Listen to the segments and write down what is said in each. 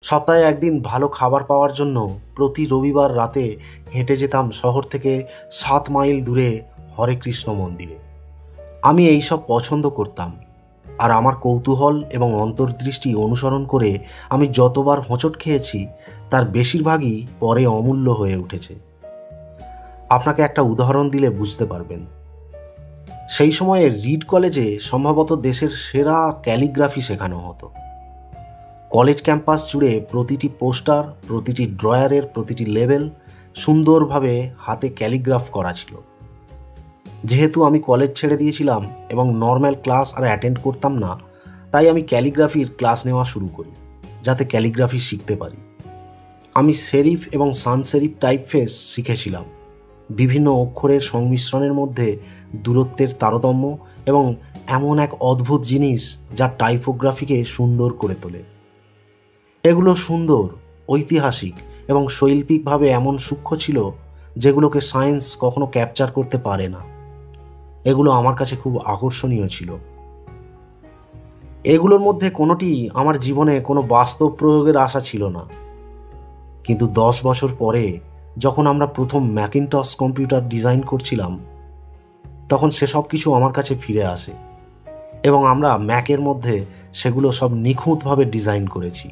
সপ্তাহে একদিন ভালো খাবার পাওয়ার জন্য প্রতি রবিবার রাতে হেঁটে যেতাম শহর থেকে 7 মাইল দূরে হরে কৃষ্ণ মন্দিরে। আমি এইসব পছন্দ করতাম, আর আমার কৌতূহল এবং অন্তর্দৃষ্টি অনুসরণ করে আমি যতবার হোঁচট খেয়েছি তার বেশিরভাগই পরে অমূল্য হয়ে উঠেছে। আপনাকে একটা উদাহরণ দিলে বুঝতে পারবেন। সেই সময়ে রিড কলেজে সম্ভবত দেশের সেরা ক্যালিগ্রাফি শেখানো হতো। কলেজ ক্যাম্পাস জুড়ে প্রতিটি পোস্টার, প্রতিটি ড্রয়ারের প্রতিটি লেবেল সুন্দরভাবে হাতে ক্যালিগ্রাফ করা ছিল। যেহেতু আমি কলেজ ছেড়ে দিয়েছিলাম এবং নর্মাল ক্লাস আর অ্যাটেন্ড করতাম না, তাই আমি ক্যালিগ্রাফির ক্লাস নেওয়া শুরু করি, যাতে ক্যালিগ্রাফি শিখতে পারি। আমি সেরিফ এবং সান সেরিফ টাইপফেস শিখেছিলাম, বিভিন্ন অক্ষরের সংমিশ্রণের মধ্যে দূরত্বের তারতম্য এবং এমন এক অদ্ভুত জিনিস যা টাইপোগ্রাফিকে সুন্দর করে তোলে। এগুলো সুন্দর, ঐতিহাসিক এবং শৈল্পিকভাবে এমন সূক্ষ্ম ছিল যেগুলোকে সায়েন্স কখনো ক্যাপচার করতে পারে না। এগুলো আমার কাছে খুব আকর্ষণীয় ছিল। এগুলোর মধ্যে কোনোটি আমার জীবনে কোনো বাস্তব প্রয়োগের আশা ছিল না। কিন্তু 10 বছর পরে যখন আমরা প্রথম ম্যাকিনটশ কম্পিউটার ডিজাইন করছিলাম, তখন সেসব কিছু আমার কাছে ফিরে আসে এবং আমরা ম্যাকের মধ্যে সেগুলো সব নিখুঁতভাবে ডিজাইন করেছি।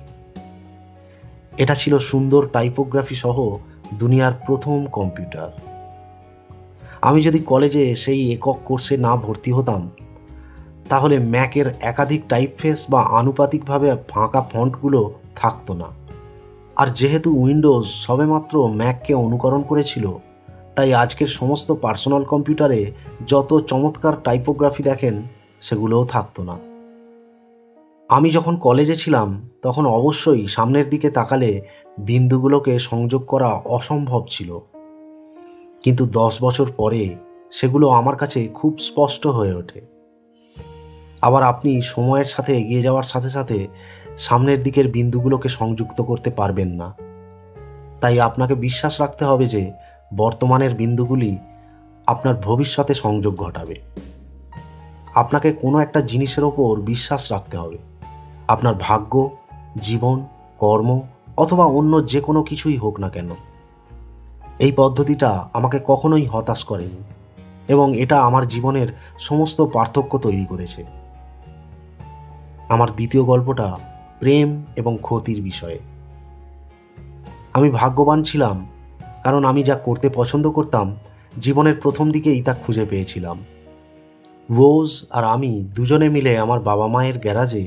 এটা ছিল সুন্দর টাইপোগ্রাফি সহ দুনিয়ার প্রথম কম্পিউটার। আমি যদি কলেজে সেই একক কোর্সে না ভর্তি হতাম, তাহলে ম্যাকের একাধিক টাইপফেস বা আনুপাতিকভাবে ফাঁকা ফন্টগুলো থাকতো না। আর যেহেতু উইন্ডোজ সবেমাত্র ম্যাককে অনুকরণ করেছিল, তাই আজকের সমস্ত পার্সোনাল কম্পিউটারে যত চমৎকার টাইপোগ্রাফি দেখেন সেগুলোও থাকতো না। আমি যখন কলেজে ছিলাম তখন অবশ্যই সামনের দিকে তাকালে বিন্দুগুলোকে সংযোগ করা অসম্ভব ছিল, কিন্তু 10 বছর পরে সেগুলো আমার কাছে খুব স্পষ্ট হয়ে ওঠে। আবার আপনি সময়ের সাথে এগিয়ে যাওয়ার সাথে সাথে সামনের দিকের বিন্দুগুলোকে সংযুক্ত করতে পারবেন না। তাই আপনাকে বিশ্বাস রাখতে হবে যে বর্তমানের বিন্দুগুলি আপনার ভবিষ্যতে সংযোগ ঘটাবে। আপনাকে কোনো একটা জিনিসের ওপর বিশ্বাস রাখতে হবে, আপনার ভাগ্য, জীবন, কর্ম অথবা অন্য যে কোনো কিছুই হোক না কেন। এই পদ্ধতিটা আমাকে কখনোই হতাশ করেনি এবং এটা আমার জীবনের সমস্ত পার্থক্য তৈরি করেছে। আমার দ্বিতীয় গল্পটা প্রেম এবং ক্ষতির বিষয়ে। আমি ভাগ্যবান ছিলাম, কারণ আমি যা করতে পছন্দ করতাম জীবনের প্রথম দিকেই তা খুঁজে পেয়েছিলাম। রোজ আর আমি দুজনে মিলে আমার বাবা মায়ের গ্যারাজে